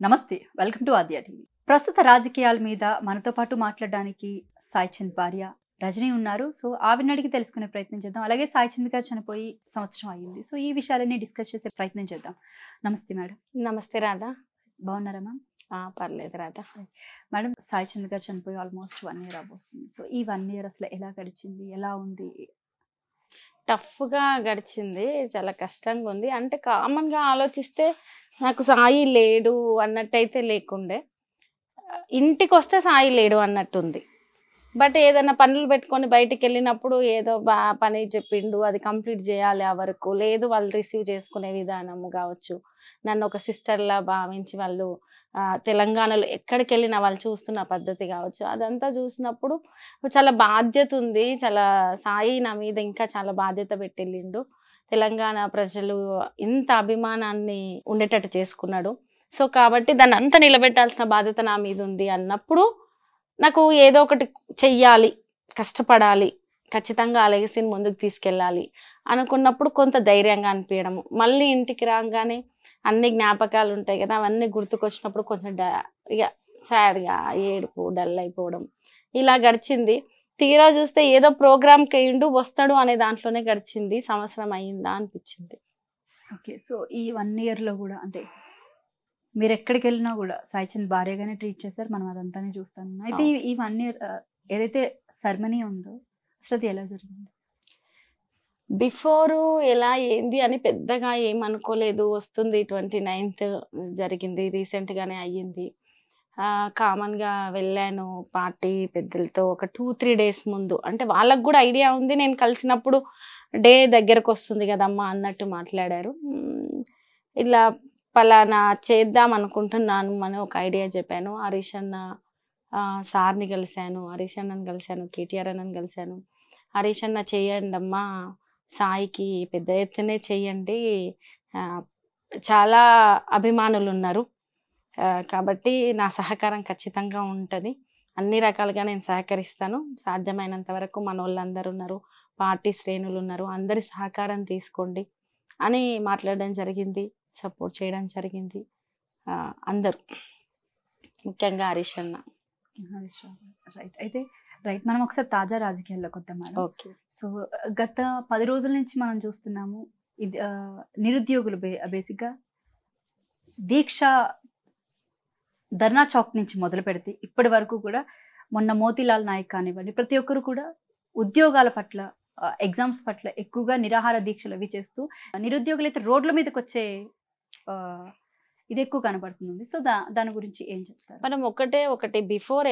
నమస్తే. Welcome to Aadya TV. ప్రస్తుత రాజకీయాల మీద మనతో పాటు మాట్లాడడానికి సాయి చంద్ భార్య రజనీ ఉన్నారు. సో ఆవిడని అడిగి తెలుసుకునే ప్రయత్నం చేద్దాం. అలాగే సాయి చంద్ గారు చనిపోయి సంవత్సరం అయ్యింది. సో ఈ విషయాలన్నీ డిస్కస్ చేసే ప్రయత్నం చేద్దాం. నమస్తే మేడం. నమస్తే రాధా. బాగున్నారా మ్యామ్? పర్లేదు రాధా. మేడం, సాయి చంద్ గారు చనిపోయి ఆల్మోస్ట్ 1 year అవ్వబోతుంది. సో ఈ 1 year అసలు ఎలా గడిచింది? ఎలా ఉంది? టఫ్గా గడిచింది, చాలా కష్టంగా ఉంది. అంటే కామన్గా ఆలోచిస్తే నాకు సాయి లేడు అన్నట్టయితే లేకుండే, ఇంటికి వస్తే సాయి లేడు అన్నట్టుంది. బట్ ఏదైనా పనులు పెట్టుకొని బయటికి వెళ్ళినప్పుడు ఏదో పని చెప్పిండు, అది కంప్లీట్ చేయాలి ఆ వరకు. లేదు వాళ్ళు రిసీవ్ చేసుకునే విధానము కావచ్చు, నన్ను ఒక సిస్టర్లా భావించి వాళ్ళు తెలంగాణలో ఎక్కడికి వెళ్ళినా వాళ్ళు చూస్తున్న పద్ధతి కావచ్చు, అదంతా చూసినప్పుడు చాలా బాధ్యత ఉంది. చాలా సాయి నా మీద ఇంకా చాలా బాధ్యత పెట్టెళ్ళిండు. తెలంగాణ ప్రజలు ఇంత అభిమానాన్ని ఉండేటట్టు చేసుకున్నాడు. సో కాబట్టి దాన్ని అంతా నిలబెట్టాల్సిన బాధ్యత నా మీద ఉంది అన్నప్పుడు నాకు ఏదో ఒకటి చెయ్యాలి, కష్టపడాలి, ఖచ్చితంగా ఆ లెగసీని ముందుకు తీసుకెళ్ళాలి అనుకున్నప్పుడు కొంత ధైర్యంగా అనిపించడము. మళ్ళీ ఇంటికి రాగానే అన్ని జ్ఞాపకాలు ఉంటాయి కదా, అవన్నీ గుర్తుకొచ్చినప్పుడు కొంచెం ఇక సాడ్గా ఏడుపు, డల్ అయిపోవడం ఇలా గడిచింది. తీరా చూస్తే ఏదో ప్రోగ్రామ్కి అయ్యిండు వస్తాడు అనే దాంట్లోనే గడిచింది. సంవత్సరం అయ్యిందా అనిపించింది. ఓకే. సో ఈ 1 yearలో కూడా అంటే మీరు ఎక్కడికి వెళ్ళినా కూడా సాయి చంద్ భార్యగానే ట్రీట్ చేశారు. మనం అదంతానే చూస్తాను. అయితే ఈ 1 year ఏదైతే సెరమనీ ఉందో అసలు అది ఎలా జరిగింది? బిఫోరు ఎలా ఏంది అని పెద్దగా ఏమనుకోలేదు. వస్తుంది 29th జరిగింది, రీసెంట్గానే అయ్యింది. కామన్గా వెళ్ళాను పార్టీ పెద్దలతో ఒక 2-3 days ముందు. అంటే వాళ్ళకు కూడా ఐడియా ఉంది, నేను కలిసినప్పుడు డే దగ్గరకు వస్తుంది కదమ్మా అన్నట్టు మాట్లాడారు. ఇలా పలానా చేద్దాం అనుకుంటున్నాను అని ఒక ఐడియా చెప్పాను. హరీష్ అన్న సార్ని కలిశాను, హరీష్ అన్నని కలిశాను, కేటీఆర్ అన్నని కలిశాను. హరీష్ అన్న చేయండి అమ్మా, సాయికి పెద్ద ఎత్తునే చెయ్యండి, చాలా అభిమానులు ఉన్నారు కాబట్టి నా సహకారం ఖచ్చితంగా ఉంటుంది, అన్ని రకాలుగా నేను సహకరిస్తాను, సాధ్యమైనంత వరకు మన వాళ్ళందరూ ఉన్నారు, పార్టీ శ్రేణులు ఉన్నారు, అందరి సహకారం తీసుకోండి అని మాట్లాడడం జరిగింది, సపోర్ట్ చేయడం జరిగింది అందరూ, ముఖ్యంగా హరీష్ అన్న. రైట్. అయితే మనం ఒకసారి తాజా రాజకీయాల్లోకి వద్దాం మేడం. ఓకే. సో గత 10 రోజుల నుంచి మనం చూస్తున్నాము, ఇది నిరుద్యోగులు బేసిక్గా దీక్ష ధర్నా చౌక్ నుంచి మొదలు పెడితే ఇప్పటి వరకు కూడా, మొన్న మోతీలాల్ నాయక్ కానివ్వండి, ప్రతి ఒక్కరు కూడా ఉద్యోగాల పట్ల, ఎగ్జామ్స్ పట్ల ఎక్కువగా నిరాహార దీక్షలు అవి చేస్తూ నిరుద్యోగులు అయితే రోడ్ల మీదకి వచ్చే ఇది ఎక్కువ కనబడుతుంది. సో దాని గురించి ఏం చెప్తారు? మనం ఒకటి బిఫోర్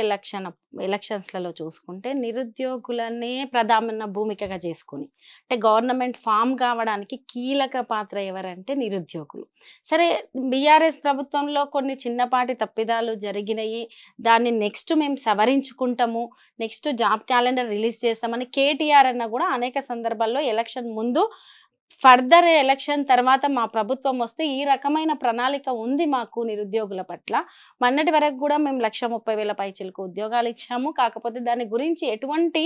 ఎలక్షన్స్లలో చూసుకుంటే నిరుద్యోగులనే ప్రధాన భూమికగా చేసుకుని, అంటే గవర్నమెంట్ ఫామ్ కావడానికి కీలక పాత్ర ఎవరంటే నిరుద్యోగులు. సరే, బీఆర్ఎస్ ప్రభుత్వంలో కొన్ని చిన్నపాటి తప్పిదాలు జరిగినాయి, దాన్ని నెక్స్ట్ మేము సవరించుకుంటాము, నెక్స్ట్ జాబ్ క్యాలెండర్ రిలీజ్ చేస్తామని కేటీఆర్ అన్న కూడా అనేక సందర్భాల్లో ఎలక్షన్ ముందు, ఫర్దర్ ఎలక్షన్ తర్వాత మా ప్రభుత్వం వస్తే ఈ రకమైన ప్రణాళిక ఉంది మాకు నిరుద్యోగుల పట్ల, మొన్నటి వరకు కూడా మేము 1,30,000 పైచిలకు ఉద్యోగాలు ఇచ్చాము. కాకపోతే దాని గురించి ఎటువంటి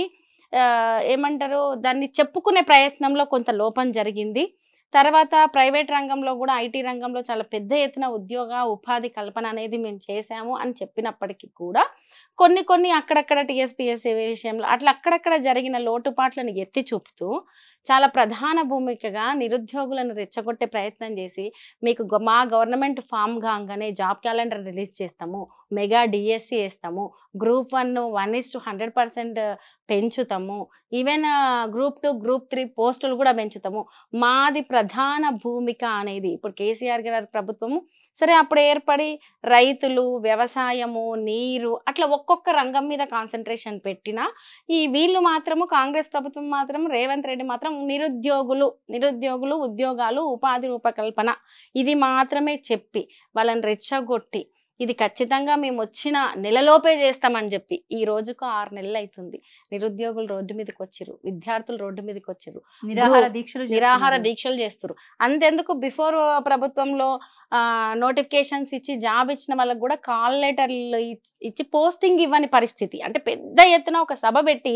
ఏమంటారు, దాన్ని చెప్పుకునే ప్రయత్నంలో కొంత లోపం జరిగింది. తర్వాత ప్రైవేట్ రంగంలో కూడా, ఐటీ రంగంలో చాలా పెద్ద ఎత్తున ఉపాధి కల్పన అనేది మేము చేశాము అని చెప్పినప్పటికీ కూడా కొన్ని అక్కడక్కడ టీఎస్పీఎస్సీ విషయంలో అట్లా అక్కడక్కడ జరిగిన లోటుపాట్లను ఎత్తి చూపుతూ చాలా ప్రధాన భూమికగా నిరుద్యోగులను రెచ్చగొట్టే ప్రయత్నం చేసి, మీకు మా గవర్నమెంట్ ఫామ్ కాగానే జాబ్ క్యాలెండర్ రిలీజ్ చేస్తాము, మెగా డిఎస్సి వేస్తాము, గ్రూప్ 1 1:100% పెంచుతాము, ఈవెన్ గ్రూప్ 2 గ్రూప్ 3 పోస్టులు కూడా పెంచుతాము, మాది ప్రధాన భూమిక అనేది ఇప్పుడు కేసీఆర్ గారి ప్రభుత్వము. సరే, అప్పుడు ఏర్పడి రైతులు, వ్యవసాయము, నీరు అట్లా ఒక్కొక్క రంగం మీద కాన్సన్ట్రేషన్ పెట్టినా, వీళ్ళు మాత్రము కాంగ్రెస్ ప్రభుత్వం మాత్రం, రేవంత్ రెడ్డి మాత్రం నిరుద్యోగులు ఉద్యోగాలు, ఉపాధి రూపకల్పన ఇది మాత్రమే చెప్పి వాళ్ళని రెచ్చగొట్టి, ఇది ఖచ్చితంగా మేము వచ్చిన నెలలోపే చేస్తామని చెప్పి ఈ రోజుకు 6 నెలలు అవుతుంది. నిరుద్యోగులు రోడ్డు మీదకి వచ్చారు, విద్యార్థులు రోడ్డు మీదకి వచ్చారు, నిరాహార దీక్షలు చేస్తారు. అంతెందుకు, బిఫోర్ ప్రభుత్వంలో నోటిఫికేషన్స్ ఇచ్చి జాబ్ ఇచ్చిన వాళ్ళకి కూడా కాల్ లెటర్లు ఇచ్చి పోస్టింగ్ ఇవ్వని పరిస్థితి. అంటే పెద్ద ఎత్తున ఒక సభ పెట్టి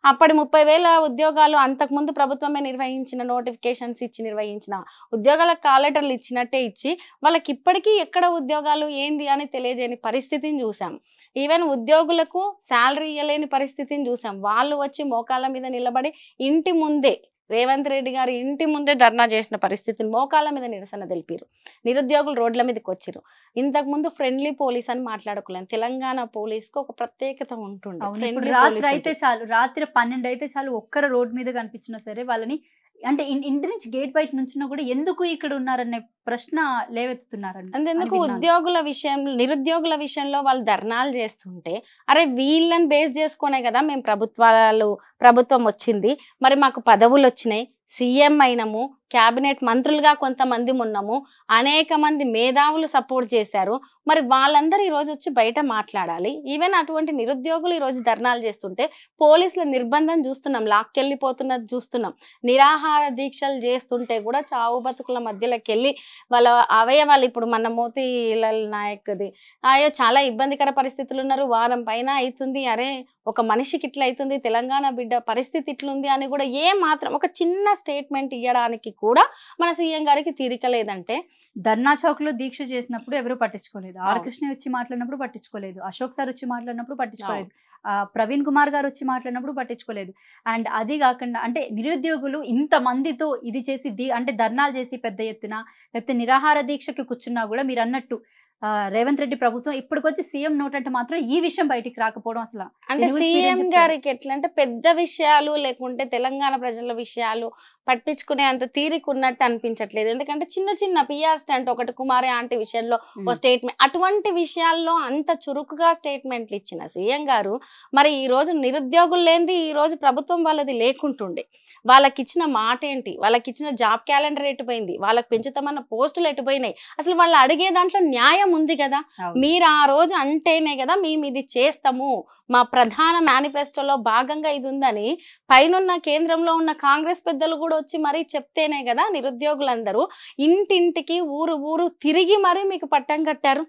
అప్పటి 30,000 ఉద్యోగాలు అంతకుముందు ప్రభుత్వమే నిర్వహించిన నోటిఫికేషన్స్ ఇచ్చి నిర్వహించిన ఉద్యోగాలకు కాల్ లెటర్లు ఇచ్చినట్టే ఇచ్చి వాళ్ళకి ఇప్పటికీ ఎక్కడ ఉద్యోగాలు ఏంది అని తెలియజేయని పరిస్థితిని చూసాం. ఈవెన్ ఉద్యోగులకు శాలరీ ఇవ్వలేని పరిస్థితిని చూసాం. వాళ్ళు వచ్చి మోకాళ్ళ మీద నిలబడి ఇంటి ముందే రేవంత్ రెడ్డి గారు ఇంటి ముందే ధర్నా చేసిన పరిస్థితిని మోకాళ్ళ మీద నిరసన తెలిపారు. నిరుద్యోగులు రోడ్ల మీదకి వచ్చారు. ఇంతకుముందు ఫ్రెండ్లీ పోలీస్ అని మాట్లాడుకోలేం. తెలంగాణ పోలీస్కి ఒక ప్రత్యేకత ఉంటుంది. రాత్రి అయితే చాలు, రాత్రి 12 అయితే చాలు, ఒక్కరు రోడ్ మీద కనిపించినా సరే వాళ్ళని అంటే ఇంటి నుంచి గేట్ బయట నుంచినా కూడా ఎందుకు ఇక్కడ ఉన్నారనే ప్రశ్న లేవెత్తుతున్నారండి. అంతెందుకు ఉద్యోగుల విషయంలో నిరుద్యోగుల విషయంలో వాళ్ళు ధర్నాలు చేస్తుంటే అరే వీళ్ళని బేస్ చేసుకునే కదా మేము ప్రభుత్వం వచ్చింది, మరి మాకు పదవులు వచ్చినాయి, సీఎం అయినము, క్యాబినెట్ మంత్రులుగా కొంతమంది ఉన్నాము, అనేక మంది మేధావులు సపోర్ట్ చేశారు, మరి వాళ్ళందరూ ఈరోజు వచ్చి బయట మాట్లాడాలి. ఈవెన్ అటువంటి నిరుద్యోగులు ఈరోజు ధర్నాలు చేస్తుంటే పోలీసుల నిర్బంధం చూస్తున్నాం, లాక్కెళ్ళిపోతున్నది చూస్తున్నాం. నిరాహార దీక్షలు చేస్తుంటే కూడా చావు బతుకుల మధ్యలోకి వెళ్ళి వాళ్ళ అవయవాలు ఇప్పుడు మన మోతీలాల్ నాయక్ది అయ్యో చాలా ఇబ్బందికర పరిస్థితులు ఉన్నారు, వారం పైన అవుతుంది, అరే ఒక మనిషికి ఇట్లా అవుతుంది, తెలంగాణ బిడ్డ పరిస్థితి ఇట్లుంది అని కూడా ఏ మాత్రం ఒక చిన్న స్టేట్మెంట్ ఇవ్వడానికి కూడా మన సీఎం గారికి తీరిక లేదంటే. ధర్నా చౌక్ లో దీక్ష చేసినప్పుడు ఎవరు పట్టించుకోలేదు, ఆర్ కృష్ణ వచ్చి మాట్లాడినప్పుడు పట్టించుకోలేదు, అశోక్ సార్ వచ్చి మాట్లాడినప్పుడు పట్టించుకోలేదు, ప్రవీణ్ కుమార్ గారు వచ్చి మాట్లాడినప్పుడు పట్టించుకోలేదు. అండ్ అది కాకుండా అంటే నిరుద్యోగులు ఇంత మందితో ఇది చేసి అంటే ధర్నాలు చేసి పెద్ద ఎత్తున లేకపోతే నిరాహార దీక్షకి కూర్చున్నా కూడా మీరు అన్నట్టు రేవంత్ రెడ్డి ప్రభుత్వం ఇప్పటికొచ్చి సీఎం నోట్ అంటే మాత్రం ఈ విషయం బయటికి రాకపోవడం అసలు అంటే సీఎం గారికి ఎట్లా అంటే పెద్ద విషయాలు లేకుంటే తెలంగాణ ప్రజల విషయాలు పట్టించుకునే అంత తీరిక ఉన్నట్టు అనిపించట్లేదు. ఎందుకంటే చిన్న చిన్న పిఆర్ స్టంట్ ఒకటి కుమారి ఆంటీ విషయంలో ఓ స్టేట్మెంట్, అటువంటి విషయాల్లో అంత చురుకుగా స్టేట్మెంట్లు ఇచ్చిన సీఎం గారు మరి ఈ రోజు నిరుద్యోగులు లేనిది ఈ రోజు ప్రభుత్వం వాళ్ళది లేకుంటుండే. వాళ్ళకి ఇచ్చిన మాట ఏంటి, వాళ్ళకి ఇచ్చిన జాబ్ క్యాలెండర్ ఎటుపోయింది, వాళ్ళకి పెంచుతామన్న పోస్టులు ఎటుపోయినాయి, అసలు వాళ్ళు అడిగే దాంట్లో న్యాయం ఉంది కదా. మీరు ఆ రోజు అంటేనే కదా మేము ఇది చేస్తాము, మా ప్రధాన మేనిఫెస్టోలో భాగంగా ఇది ఉందని పైనున్న కేంద్రంలో ఉన్న కాంగ్రెస్ పెద్దలు కూడా వచ్చి మరీ చెప్తేనే కదా నిరుద్యోగులందరూ ఇంటింటికి ఊరు తిరిగి మరీ మీకు పట్టం కట్టారు.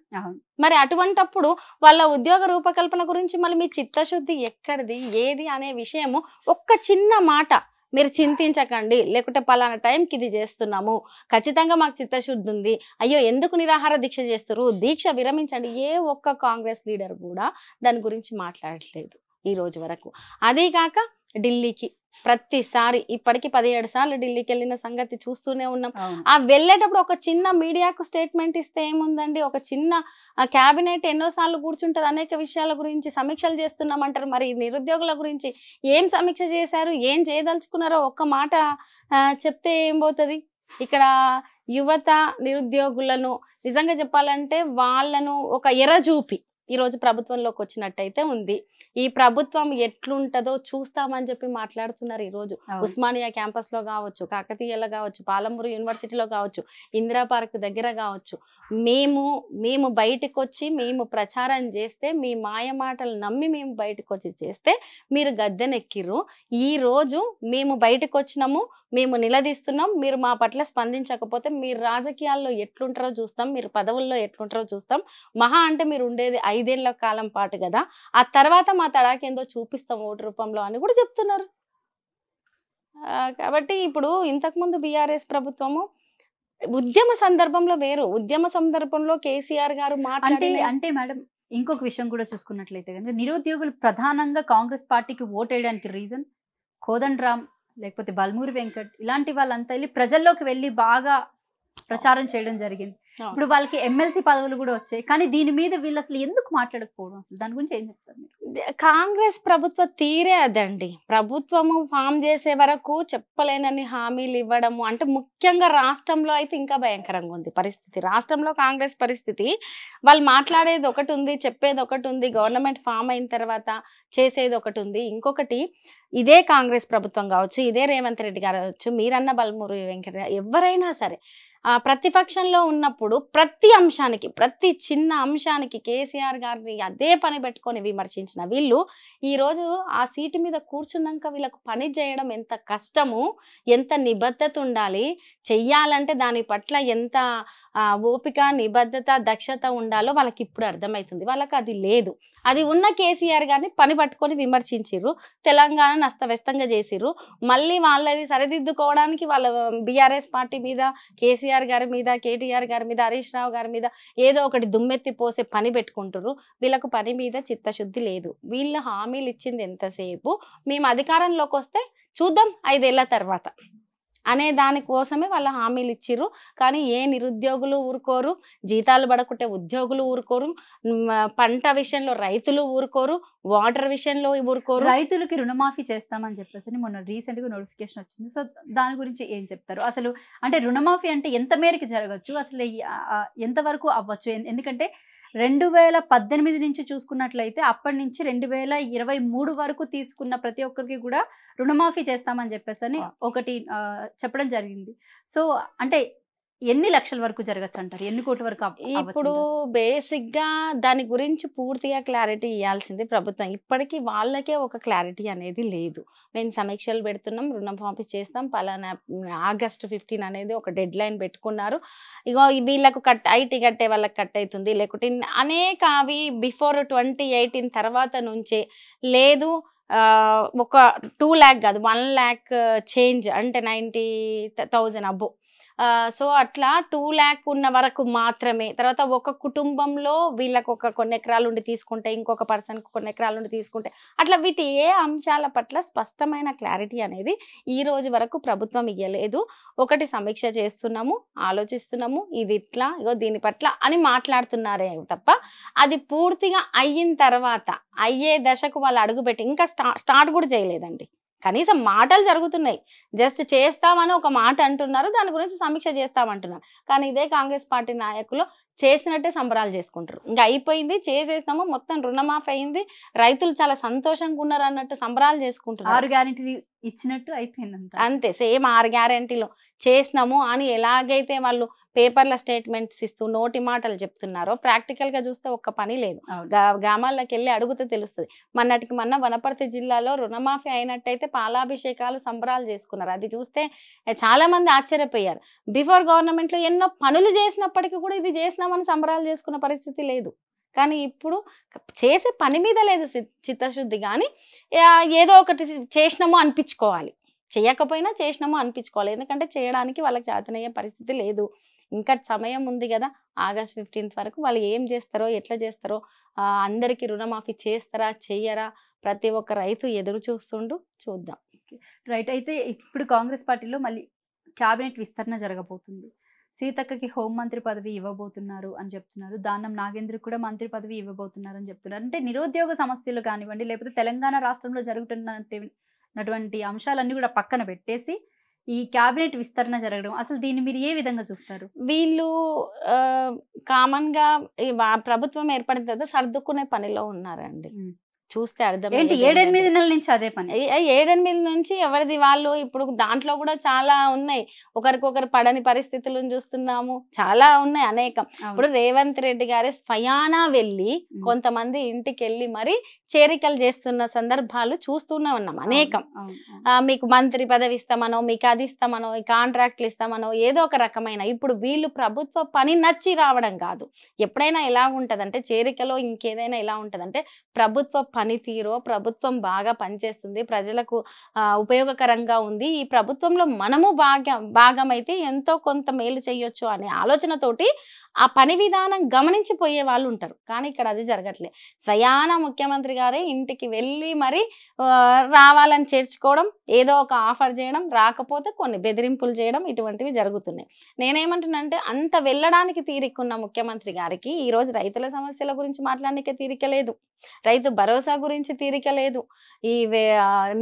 మరి అటువంటప్పుడు వాళ్ళ ఉద్యోగ రూపకల్పన గురించి మళ్ళీ మీ చిత్తశుద్ధి ఎక్కడిది ఏది అనే విషయము ఒక్క చిన్న మాట మీరు చింతించకండి, లేకుంటే పలానా టైంకి ఇది చేస్తున్నాము, ఖచ్చితంగా మాకు చిత్తశుద్ధి ఉంది, అయ్యో ఎందుకు నిరాహార దీక్ష చేస్తారు, దీక్ష విరమించండి, ఏ ఒక్క కాంగ్రెస్ లీడర్ కూడా దాని గురించి మాట్లాడట్లేదు ఈ రోజు వరకు. అదే కాక ఢిల్లీకి ప్రతిసారి ఇప్పటికి 17 సార్లు ఢిల్లీకి వెళ్ళిన సంగతి చూస్తూనే ఉన్నాం. ఆ వెళ్ళేటప్పుడు ఒక చిన్న మీడియాకు స్టేట్మెంట్ ఇస్తే ఏముందండి, ఒక చిన్న క్యాబినెట్ ఎన్నోసార్లు కూర్చుంటుంది, అనేక విషయాల గురించి సమీక్షలు చేస్తున్నామంటారు. మరి నిరుద్యోగుల గురించి ఏం సమీక్ష చేశారు, ఏం చేయదలుచుకున్నారో ఒక్క మాట చెప్తే ఏం పోతుంది. ఇక్కడ యువత నిరుద్యోగులను నిజంగా చెప్పాలంటే వాళ్ళను ఒక ఎర్రజూపి ఈరోజు ప్రభుత్వంలోకి వచ్చినట్టయితే ఉంది. ఈ ప్రభుత్వం ఎట్లుంటుందో చూస్తామని చెప్పి మాట్లాడుతున్నారు. ఈరోజు ఉస్మానియా క్యాంపస్లో కావచ్చు, కాకతీయలో కావచ్చు, పాలమూరు యూనివర్సిటీలో కావచ్చు, ఇందిరా పార్క్ దగ్గర కావచ్చు, మేము బయటకు వచ్చి మేము ప్రచారం చేస్తే, మీ మాయ మాటలు నమ్మి మేము బయటకు వచ్చి చేస్తే మీరు గద్దెనెక్కిర్రు. ఈరోజు మేము బయటకు వచ్చినాము, మేము నిలదీస్తున్నాం, మీరు మా పట్ల స్పందించకపోతే మీరు రాజకీయాల్లో ఎట్లుంటారో చూస్తాం, మీరు పదవుల్లో ఎట్లుంటారో చూస్తాం, మహా అంటే మీరు ఉండేది 5 ఏళ్ల కాలం పాటు కదా, ఆ తర్వాత మా తడాకేందో చూపిస్తాం ఓటు రూపంలో అని కూడా చెప్తున్నారు. కాబట్టి ఇప్పుడు ఇంతకుముందు బీఆర్ఎస్ ప్రభుత్వము ఉద్యమ సందర్భంలో వేరు, ఉద్యమ సందర్భంలో కేసీఆర్ గారు అంటే మేడం ఇంకొక విషయం కూడా చూసుకున్నట్లయితే కనుక నిరుద్యోగులు ప్రధానంగా కాంగ్రెస్ పార్టీకి ఓట్ వేయడానికి రీజన్ కోదండ రామ్ లేకపోతే బల్మూరి వెంకట్ ఇలాంటి వాళ్ళంతా వెళ్ళి ప్రజల్లోకి వెళ్ళి బాగా ప్రచారం చేయడం జరిగింది. ఇప్పుడు వాళ్ళకి ఎమ్మెల్సీ పదవులు కూడా వచ్చాయి, కానీ దీని మీద వీళ్ళు అసలు ఎందుకు మాట్లాడకపోవడం, అసలు దాని గురించి ఏం చెప్తారు మీరు? కాంగ్రెస్ ప్రభుత్వ తీరే అదండి. ప్రభుత్వము ఫామ్ చేసే వరకు చెప్పలేనని హామీలు ఇవ్వడము, అంటే ముఖ్యంగా రాష్ట్రంలో అయితే ఇంకా భయంకరంగా ఉంది పరిస్థితి. రాష్ట్రంలో కాంగ్రెస్ పరిస్థితి వాళ్ళు మాట్లాడేది ఒకటి ఉంది, చెప్పేది ఒకటి ఉంది, గవర్నమెంట్ ఫామ్ అయిన తర్వాత చేసేది ఒకటి ఉంది. ఇంకొకటి ఇదే కాంగ్రెస్ ప్రభుత్వం కావచ్చు, ఇదే రేవంత్ రెడ్డి గారు కావచ్చు, మీరన్న బల్మూరి వెంకట ఎవరైనా సరే ప్రతిపక్షంలో ఉన్నప్పుడు ప్రతి అంశానికి, ప్రతి చిన్న అంశానికి కేసీఆర్ గారిని అదే పని పెట్టుకొని విమర్శించిన వీళ్ళు ఈరోజు ఆ సీటు మీద కూర్చున్నాక వీళ్ళకు పని చేయడం ఎంత కష్టము, ఎంత నిబద్ధత ఉండాలి, చెయ్యాలంటే దాని పట్ల ఎంత ఓపిక, నిబద్ధత, దక్షత ఉండాలో వాళ్ళకి ఇప్పుడు అర్థమవుతుంది. వాళ్ళకి అది లేదు. అది ఉన్న కేసీఆర్ గారిని పని పట్టుకొని విమర్శించిర్రు. తెలంగాణను అస్తవ్యస్తంగా చేసిర్రు. మళ్ళీ వాళ్ళవి సరిదిద్దుకోవడానికి వాళ్ళ బీఆర్ఎస్ పార్టీ మీద, కేసీఆర్ గారి మీద, కేటీఆర్ గారి మీద, హరీష్ రావు గారి మీద ఏదో ఒకటి దుమ్మెత్తి పోసే పని పెట్టుకుంటుర్రు. వీళ్ళకు పని మీద చిత్తశుద్ధి లేదు. వీళ్ళు హామీలు ఇచ్చింది ఎంతసేపు మేము అధికారంలోకి వస్తే చూద్దాం 5 ఏళ్ల తర్వాత అనే దానికోసమే వాళ్ళ హామీలు ఇచ్చిర్రు. కానీ ఏ నిరుద్యోగులు ఊరుకోరు, జీతాలు పడకుంటే ఉద్యోగులు ఊరుకోరు, పంట విషయంలో రైతులు ఊరుకోరు, వాటర్ విషయంలో ఊరుకోరు. రైతులకి రుణమాఫీ చేస్తామని చెప్పేసి మొన్న రీసెంట్ గా నోటిఫికేషన్ వచ్చింది. సో దాని గురించి ఏం చెప్తారు? అసలు అంటే రుణమాఫీ అంటే ఎంత మేరకు జరగచ్చు, అసలు ఎంత వరకు అవ్వచ్చు? ఎందుకంటే 2018 నుంచి చూసుకున్నట్లయితే అప్పటి నుంచి 2023 వరకు తీసుకున్న ప్రతి ఒక్కరికి కూడా రుణమాఫీ చేస్తామని చెప్పేసి ఒకటి చెప్పడం జరిగింది. సో అంటే ఎన్ని లక్షల వరకు జరగచ్చు అంటారు? ఎన్ని కోట్ల వరకు ఇప్పుడు బేసిక్ గా దాని గురించి పూర్తిగా క్లారిటీ ఇవ్వాల్సింది ప్రభుత్వం. ఇప్పటికీ వాళ్ళకే ఒక క్లారిటీ అనేది లేదు. మేము సమీక్షలు పెడుతున్నాం, రుణమాఫీ చేస్తాం, పలానా ఆగస్టు 15 అనేది ఒక డెడ్ లైన్ పెట్టుకున్నారు. ఇగో వీళ్ళకు ఐటీ కట్టే వాళ్ళకి కట్ అవుతుంది, లేకుంటే అనేక అవి బిఫోర్ 2018 తర్వాత నుంచే లేదు. ఒక 2 lakh కాదు, 1 lakh చేంజ్ అంటే 90,000 అబ్బో. సో అట్లా 2 lakh ఉన్న వరకు మాత్రమే. తర్వాత ఒక కుటుంబంలో వీళ్ళకు కొన్ని ఎకరాలు ఉండి తీసుకుంటే, ఇంకొక పర్సన్కి కొన్ని ఎకరాలు ఉండి తీసుకుంటే, అట్లా వీటి ఏ అంశాల పట్ల స్పష్టమైన క్లారిటీ అనేది ఈ రోజు వరకు ప్రభుత్వం ఇవ్వలేదు. ఒకటి సమీక్ష చేస్తున్నాము, ఆలోచిస్తున్నాము, ఇది ఇట్లా ఇగో దీని పట్ల అని మాట్లాడుతున్నారే తప్ప అది పూర్తిగా అయిన తర్వాత అయ్యే దశకు వాళ్ళు అడుగుపెట్టి ఇంకా స్టార్ట్ కూడా చేయలేదండి. కనీసం మాటలు జరుగుతున్నాయి, జస్ట్ చేస్తామని ఒక మాట అంటున్నారు, దాని గురించి సమీక్ష చేస్తామంటున్నారు. కానీ ఇదే కాంగ్రెస్ పార్టీ నాయకులు చేసినట్టే సంబరాలు చేసుకుంటారు. ఇంకా అయిపోయింది, చేసేస్తాము, మొత్తం రుణమాఫీ అయింది, రైతులు చాలా సంతోషంగా ఉన్నారు అన్నట్టు సంబరాలు చేసుకుంటున్నారు. 6 గ్యారెంటీలు ఇచ్చినట్టు అయిపోయింది అంతే. సేమ్ 6 గ్యారెంటీలు చేసినాము అని ఎలాగైతే వాళ్ళు పేపర్ల స్టేట్మెంట్స్ ఇస్తూ నోటి మాటలు చెప్తున్నారో, ప్రాక్టికల్ గా చూస్తే ఒక్క పని లేదు. గ్రామాల్లోకి వెళ్ళి అడిగితే తెలుస్తుంది. మొన్నటికి మొన్న వనపర్తి జిల్లాలో రుణమాఫీ అయినట్టయితే పాలాభిషేకాలు, సంబరాలు చేసుకున్నారు. అది చూస్తే చాలా మంది ఆశ్చర్యపోయారు. బిఫోర్ గవర్నమెంట్ లో ఎన్నో పనులు చేసినప్పటికీ కూడా ఇది చేసినామని సంబరాలు చేసుకున్న పరిస్థితి లేదు. కానీ ఇప్పుడు చేసే పని మీద లేదు చిత్తశుద్ధి, కానీ ఏదో ఒకటి చేసినాము అనిపించుకోవాలి, చేయకపోయినా చేసినాము అనిపించుకోవాలి. ఎందుకంటే చేయడానికి వాళ్ళకి చేతనయ్యే పరిస్థితి లేదు. ఇంకా సమయం ఉంది కదా, ఆగస్ట్ 15 వరకు వాళ్ళు ఏం చేస్తారో, ఎట్లా చేస్తారో, అందరికీ రుణమాఫీ చేస్తారా చెయ్యరా, ప్రతి ఒక్క రైతు ఎదురు చూస్తుండు, చూద్దాం. రైట్. అయితే ఇప్పుడు కాంగ్రెస్ పార్టీలో మళ్ళీ క్యాబినెట్ విస్తరణ జరగబోతుంది. సీతక్కకి హోంమంత్రి పదవి ఇవ్వబోతున్నారు అని చెప్తున్నారు. దానం నాగేంద్రకి కూడా మంత్రి పదవి ఇవ్వబోతున్నారు అని చెప్తున్నారు. అంటే నిరుద్యోగ సమస్యలు కానివ్వండి, లేకపోతే తెలంగాణ రాష్ట్రంలో జరుగుతున్నటువంటి అంశాలన్నీ కూడా పక్కన పెట్టేసి ఈ క్యాబినెట్ విస్తరణ జరగడం, అసలు దీన్ని మీరు ఏ విధంగా చూస్తారు? వీళ్ళు కామన్ గా ప్రభుత్వం ఏర్పడిన తర్వాత సర్దుకునే పనిలో ఉన్నారండి. చూస్తే అర్థం 7-8 నెలల నుంచి అదే పని. 7-8 నుంచి ఎవరిది వాళ్ళు. ఇప్పుడు దాంట్లో కూడా చాలా ఉన్నాయి, ఒకరికొకరు పడని పరిస్థితులను చూస్తున్నాము, చాలా ఉన్నాయి అనేకం. ఇప్పుడు రేవంత్ రెడ్డి గారే స్వయానా వెళ్ళి కొంతమంది ఇంటికి వెళ్ళి మరి చేరికలు చేస్తున్న సందర్భాలు చూస్తూనే ఉన్నాం అనేకం. మీకు మంత్రి పదవి ఇస్తామనో, మీకు అది ఇస్తామనో, కాంట్రాక్ట్లు ఇస్తామనో, ఏదో ఒక రకమైన. ఇప్పుడు వీళ్ళు ప్రభుత్వ పని నచ్చి రావడం కాదు. ఎప్పుడైనా ఎలా ఉంటదంటే చేరికలో ఇంకేదైనా ఎలా ఉంటదంటే ప్రభుత్వ పనితీరో, ప్రభుత్వం బాగా పనిచేస్తుంది, ప్రజలకు ఉపయోగకరంగా ఉంది, ఈ ప్రభుత్వంలో మనము భాగమైతే ఎంతో కొంత మేలు చేయొచ్చు అనే ఆలోచనతోటి ఆ పని విధానం గమనించిపోయే వాళ్ళు ఉంటారు. కానీ ఇక్కడ అది జరగట్లే. స్వయాన ముఖ్యమంత్రి గారే ఇంటికి వెళ్ళి మరి రావాలని చేర్చుకోవడం, ఏదో ఒక ఆఫర్ చేయడం, రాకపోతే కొన్ని బెదిరింపులు చేయడం, ఇటువంటివి జరుగుతున్నాయి. నేనేమంటున్నానంటే అంత వెళ్ళడానికి తీరికున్న ముఖ్యమంత్రి గారికి ఈరోజు రైతుల సమస్యల గురించి మాట్లాడడానికి తీరిక లేదు, రైతు భరోసా గురించి తీరిక లేదు, ఈ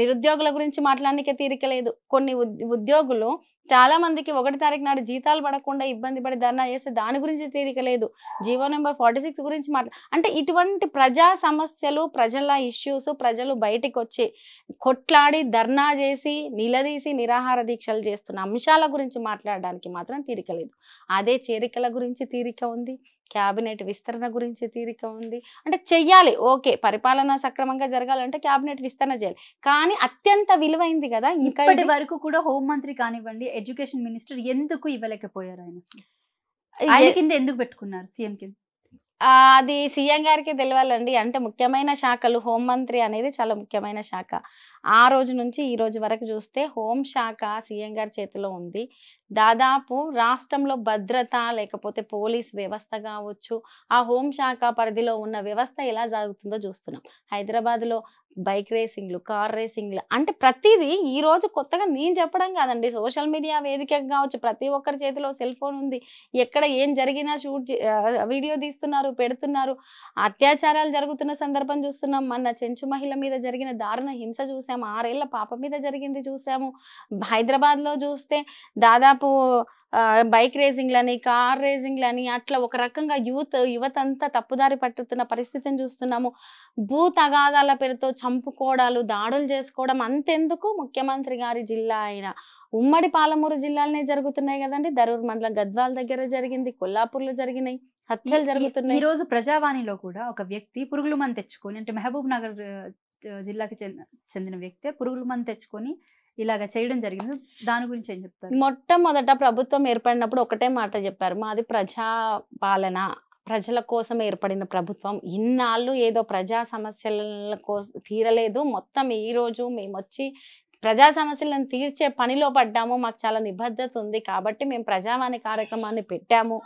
నిరుద్యోగుల గురించి మాట్లాడడానికి తీరిక లేదు. కొన్ని ఉద్యోగులు చాలా మందికి 1వ తారీఖు నాడు జీతాలు పడకుండా ఇబ్బంది పడి ధర్నా చేస్తే దాని గురించి తీరిక లేదు. జీవో నెంబర్ 46 గురించి అంటే ఇటువంటి ప్రజా సమస్యలు, ప్రజల ఇష్యూస్, ప్రజలు బయటికి వచ్చి కొట్లాడి ధర్నా చేసి నిలదీసి నిరాహార దీక్షలు చేస్తున్న అంశాల గురించి మాట్లాడడానికి మాత్రం తీరిక లేదు. అదే చేరికల గురించి తీరిక ఉంది, క్యాబినెట్ విస్తరణ గురించి తీరిక ఉంది. అంటే చెయ్యాలి, ఓకే, పరిపాలన సక్రమంగా జరగాలంటే క్యాబినెట్ విస్తరణ చేయాలి. కానీ అత్యంత విలువైంది కదా, ఇంకా ఇప్పటి వరకు కూడా హోంమంత్రి కానివ్వండి, ఎడ్యుకేషన్ మినిస్టర్ ఎందుకు ఇవ్వలేకపోయారు ఆయన? ఆయన కింద ఎందుకు పెట్టుకున్నారు సీఎం కింద? అది సీఎం గారికి తెలవాలండి. అంటే ముఖ్యమైన శాఖలు హోంమంత్రి అనేది చాలా ముఖ్యమైన శాఖ. ఆ రోజు నుంచి ఈ రోజు వరకు చూస్తే హోం శాఖ సీఎం గారి చేతిలో ఉంది. దాదాపు రాష్ట్రంలో భద్రత లేకపోతే పోలీస్ వ్యవస్థ కావచ్చు, ఆ హోం శాఖ పరిధిలో ఉన్న వ్యవస్థ ఎలా సాగుతుందో చూస్తున్నాం. హైదరాబాద్‌లో బైక్ రేసింగ్‌లు, కార్ రేసింగ్‌లు అంటే ప్రతీదీ ఈరోజు కొత్తగా నేను చెప్పడం కాదండి. సోషల్ మీడియా వేదికగా కావచ్చు, ప్రతి ఒక్కరి చేతిలో సెల్ ఫోన్ ఉంది. ఎక్కడ ఏం జరిగినా వీడియో తీస్తున్నారు, పెడుతున్నారు. అత్యాచారాలు జరుగుతున్న సందర్భం చూస్తున్నాం. మొన్న చెంచు మహిళ మీద జరిగిన దారుణ హింస చూసాము. 6 ఏళ్ల పాప మీద జరిగింది చూసాము. హైదరాబాద్‌లో చూస్తే దాదాపు బైక్ రేసింగ్‌లని, కార్ రేసింగ్‌లని అట్లా ఒక రకంగా యువతంతా తప్పుదారి పట్టుతున్న పరిస్థితిని చూస్తున్నాము. భూ తగాదాల పేరుతో చంపుకోవడాలు, దాడులు చేసుకోవడం అంతెందుకు ముఖ్యమంత్రి గారి జిల్లా అయిన ఉమ్మడి పాలమూరు జిల్లాలోనే జరుగుతున్నాయి గదండీ! దరూర్ మండలం గద్వాల దగ్గర జరిగింది. కొల్లాపూర్‌లో జరిగినాయి. హత్యలు ఈ జరుగుతున్నాయి. రోజు ప్రజావాణిలో కూడా ఒక వ్యక్తి పురుగుల మందు తెచ్చుకొని, అంటే మహబూబ్ నగర్ జిల్లాకి చెందిన వ్యక్తే పురుగుల మందు తెచ్చుకొని ఇలాగ చేయడం జరిగింది. దాని గురించి ఏం చెప్తారు? మొట్టమొదట ప్రభుత్వం ఏర్పడినప్పుడు ఒకటే మాట చెప్పారు. మాది ప్రజా పాలన. ప్రజల కోసం ఏర్పడిన ప్రభుత్వం. ఇన్నాళ్ళు ఏదో ప్రజా సమస్యల తీరలేదు. మొత్తం ఈరోజు మేమొచ్చి ప్రజా సమస్యలను తీర్చే పనిలో పడ్డాము. మాకు చాలా నిబద్ధత ఉంది. కాబట్టి మేము ప్రజావాణి కార్యక్రమాన్ని పెట్టాము.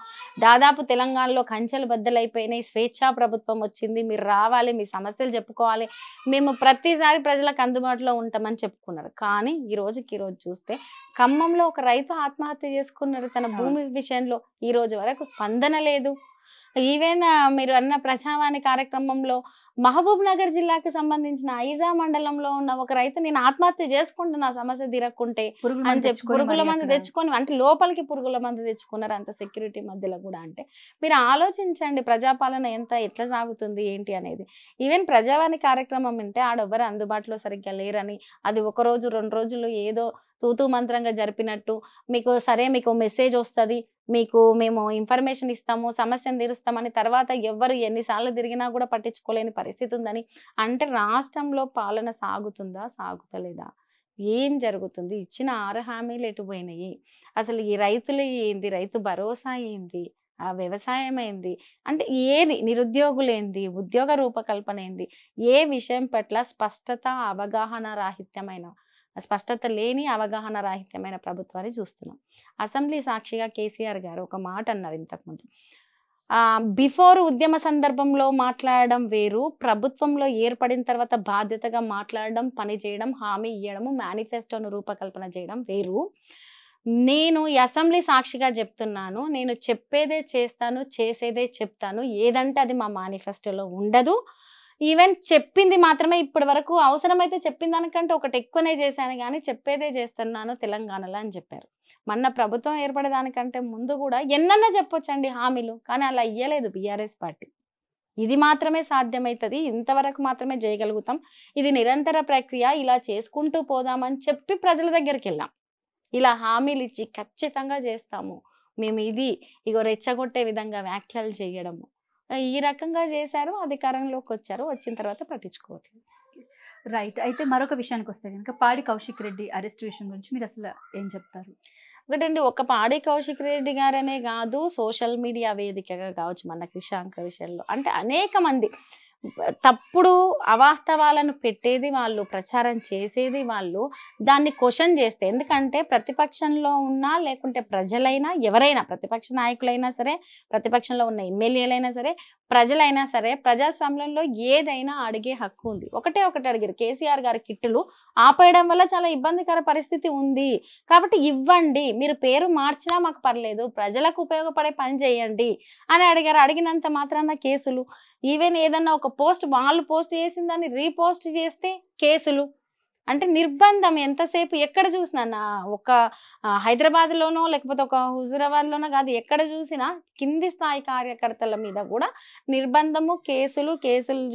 దాదాపు తెలంగాణలో కంచెలు బద్దలైపోయినాయి. స్వేచ్ఛా ప్రభుత్వం వచ్చింది. మీరు రావాలి, మీ సమస్యలు చెప్పుకోవాలి. మేము ప్రతిసారి ప్రజలకు అందుబాటులో ఉంటామని చెప్పుకున్నారు. కానీ ఈ రోజుకి చూస్తే ఖమ్మంలో ఒక రైతు ఆత్మహత్య చేసుకున్నారు తన భూమి విషయంలో. ఈ రోజు వరకు స్పందన లేదు. ఈవెన్ మీరు అన్న ప్రజావాణి కార్యక్రమంలో మహబూబ్ నగర్ జిల్లాకి సంబంధించిన ఐజా మండలంలో ఉన్న ఒక రైతు నేను ఆత్మహత్య చేసుకుంటున్నా సమస్య తీరకుంటే అని చెప్పి పురుగుల మందు తెచ్చుకొని, అంటే లోపలికి పురుగుల మందు తెచ్చుకున్నారు అంత సెక్యూరిటీ మధ్యలో కూడా. అంటే మీరు ఆలోచించండి ప్రజాపాలన ఎట్లా సాగుతుంది ఏంటి అనేది. ఈవెన్ ప్రజావాణి కార్యక్రమం అంటే ఆడెవ్వరు అందుబాటులో సరిగ్గా లేరని, అది 1 రోజు 2 రోజులు ఏదో తూతూ మంత్రంగా జరిపినట్టు, మీకు మెసేజ్ వస్తుంది, మేము ఇన్ఫర్మేషన్ ఇస్తాము, సమస్యను తీరుస్తామని తర్వాత ఎవ్వరు ఎన్నిసార్లు తిరిగినా కూడా పట్టించుకోలేని పరిస్థితి ఉందని అంటే రాష్ట్రంలో పాలన సాగుతుందా, సాగుతలేదా, ఏం జరుగుతుంది? ఇచ్చిన 6 హామీలు ఎటు పోయినాయి? అసలు ఈ రైతులు ఏంది, రైతు భరోసా ఏంది, ఆ వ్యవసాయం ఏంది, అంటే ఏది, నిరుద్యోగులేంది, ఉద్యోగ రూపకల్పన ఏంది, ఏ విషయం పట్ల స్పష్టత లేని అవగాహన రాహిత్యమైన ప్రభుత్వాన్ని చూస్తున్నాం. అసెంబ్లీ సాక్షిగా కేసీఆర్ గారు ఒక మాట అన్నారు ఇంతకుముందు. బిఫోర్ ఉద్యమ సందర్భంలో మాట్లాడడం వేరు, ప్రభుత్వంలో ఏర్పడిన తర్వాత బాధ్యతగా మాట్లాడడం, పని చేయడం, హామీ ఇవ్వడము, మేనిఫెస్టోను రూపకల్పన చేయడం వేరు. నేను ఈ అసెంబ్లీ సాక్షిగా చెప్తున్నాను, నేను చెప్పేదే చేస్తాను, చేసేదే చెప్తాను. ఏదంటే అది మా మేనిఫెస్టోలో ఉండదు. ఈవెన్ చెప్పింది మాత్రమే ఇప్పటి వరకు, అవసరమైతే చెప్పిన దానికంటే ఒకటి ఎక్కువనే చేశాను కానీ చెప్పేదే చేస్తున్నాను తెలంగాణలో అని చెప్పారు. మొన్న ప్రభుత్వం ఏర్పడేదానికంటే ముందు కూడా ఎన్నన్నా చెప్పొచ్చండి హామీలు, కానీ అలా ఇయ్యలేదు బీఆర్ఎస్ పార్టీ. ఇది మాత్రమే సాధ్యమవుతుంది, ఇంతవరకు మాత్రమే చేయగలుగుతాం, ఇది నిరంతర ప్రక్రియ, ఇలా చేసుకుంటూ పోదామని చెప్పి ప్రజల దగ్గరికి వెళ్ళాం. ఇలా హామీలు ఇచ్చి ఖచ్చితంగా చేస్తాము మేము, ఇగో రెచ్చగొట్టే విధంగా వ్యాఖ్యలు చేయడము, ఈ రకంగా చేశారు. అధికారంలోకి వచ్చారు, వచ్చిన తర్వాత పట్టించుకోవట్లేదు. రైట్. అయితే మరొక విషయానికి వస్తే కనుక పాడి కౌశిక్ రెడ్డి అరెస్ట్ విషయం గురించి మీరు అసలు ఏం చెప్తారు? ఒకటండి, ఒక పాడి కౌశిక్ రెడ్డి గారనే కాదు, సోషల్ మీడియా వేదికగా కావచ్చు మన క్రిషాంక విషయంలో అంటే అనేక మంది తప్పుడు అవాస్తవాలను పెట్టేది వాళ్ళు, ప్రచారం చేసేది వాళ్ళు, దాన్ని క్వశ్చన్ చేస్తే. ఎందుకంటే ప్రతిపక్షంలో ఉన్నా లేకుంటే ప్రజలైనా ఎవరైనా, ప్రతిపక్ష నాయకులైనా సరే, ప్రతిపక్షంలో ఉన్న ఎమ్మెల్యేలైనా సరే, ప్రజలైనా సరే, ప్రజాస్వామ్యంలో ఏదైనా అడిగే హక్కు ఉంది. ఒకటి అడిగారు, కేసీఆర్ గారి కిట్టులు ఆపేయడం వల్ల చాలా ఇబ్బందికర పరిస్థితి ఉంది కాబట్టి ఇవ్వండి, మీరు పేరు మార్చినా మాకు పర్లేదు, ప్రజలకు ఉపయోగపడే పని చేయండి అని అడిగారు. అడిగినంత మాత్రాన కేసులు. ఈవెన్ ఏదన్నా ఒక పోస్ట్ వాళ్ళు పోస్ట్ చేసిన దాన్ని రీపోస్ట్ చేస్తే కేసులు. అంటే నిర్బంధం ఎంతసేపు, ఎక్కడ చూసినా ఒక హైదరాబాద్లోనో లేకపోతే ఒక హుజూరాబాద్లోనో కాదు, ఎక్కడ చూసినా కింది స్థాయి కార్యకర్తల మీద కూడా నిర్బంధము, కేసులు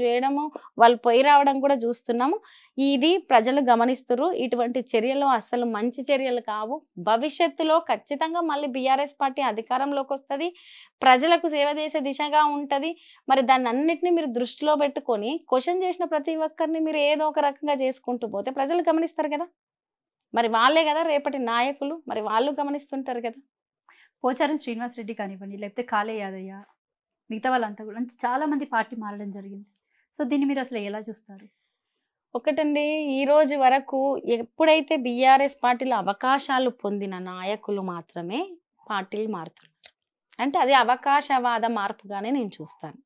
చేయడము, వాళ్ళు పోయి రావడం కూడా చూస్తున్నాము. ఇది ప్రజలు గమనిస్తున్నారు. ఇటువంటి చర్యలు అస్సలు మంచి చర్యలు కావు. భవిష్యత్తులో ఖచ్చితంగా మళ్ళీ బీఆర్ఎస్ పార్టీ అధికారంలోకి వస్తుంది, ప్రజలకు సేవ చేసే దిశగా ఉంటుంది. మరి దాన్ని అన్నిటినీ మీరు దృష్టిలో పెట్టుకొని క్వశ్చన్ చేసిన ప్రతి ఒక్కరిని మీరు ఏదో ఒక రకంగా చేసుకుంటూ పోతే ప్రజలు గమనిస్తారు కదా, మరి వాళ్ళే కదా రేపటి నాయకులు, మరి వాళ్ళు గమనిస్తుంటారు కదా. పోచారం శ్రీనివాస్ రెడ్డి కానివ్వండి, లేకపోతే కాళే యాదయ్య, మిగతా వాళ్ళంతా కూడా అంటే చాలా మంది పార్టీ మారడం జరిగింది. సో దీన్ని మీరు అసలు ఎలా చూస్తారు? ఒకటండి, ఈ రోజు వరకు ఎప్పుడైతే బీఆర్ఎస్ పార్టీలో అవకాశాలు పొందిన నాయకులు మాత్రమే పార్టీలు మారుతున్నారు. అంటే అది అవకాశవాద మార్పుగానే నేను చూస్తాను.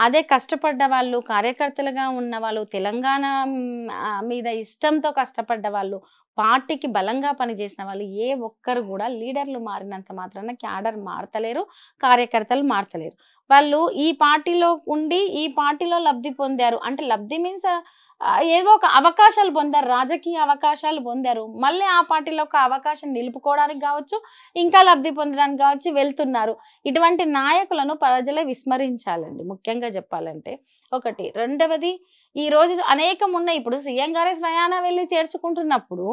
అదే కష్టపడ్డ వాళ్ళు, కార్యకర్తలుగా ఉన్న వాళ్ళు, తెలంగాణ మీద ఇష్టంతో కష్టపడ్డ వాళ్ళు, పార్టీకి బలంగా పనిచేసిన వాళ్ళు ఏ ఒక్కరు కూడా లీడర్లు మారినంత మాత్రాన క్యాడర్ మారతలేరు, కార్యకర్తలు మారతలేరు. వాళ్ళు ఈ పార్టీలో ఉండి ఈ పార్టీలో లబ్ధి పొందారు అంటే, లబ్ధి మీన్స్ ఏవో ఒక అవకాశాలు పొందారు, రాజకీయ అవకాశాలు పొందారు. మళ్ళీ ఆ పార్టీలో ఒక అవకాశం నిలుపుకోవడానికి కావచ్చు, ఇంకా లబ్ధి పొందడానికి కావచ్చు వెళ్తున్నారు. ఇటువంటి నాయకులను ప్రజలే విస్మరించాలండి ముఖ్యంగా చెప్పాలంటే. ఒకటి. రెండవది, ఈ రోజు అనేకం ఉన్నాయి. ఇప్పుడు సీఎం గారే స్వయానా వెళ్ళి చేర్చుకుంటున్నప్పుడు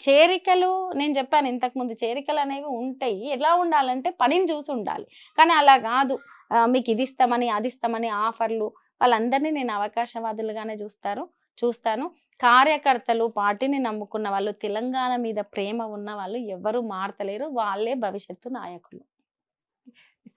చేరికలు, నేను చెప్పాను ఇంతకుముందు, చేరికలు అనేవి ఉంటాయి. ఎలా ఉండాలంటే పనిని చూసి ఉండాలి. కానీ అలా కాదు, మీకు ఇది ఇస్తామని అది ఇస్తామని ఆఫర్లు, వాళ్ళందరినీ నేను అవకాశవాదులుగానే చూస్తాను. కార్యకర్తలు, పార్టీని నమ్ముకున్న వాళ్ళు, తెలంగాణ మీద ప్రేమ ఉన్న వాళ్ళు ఎవరు మారతలేరు. వాళ్ళే భవిష్యత్తు నాయకులు.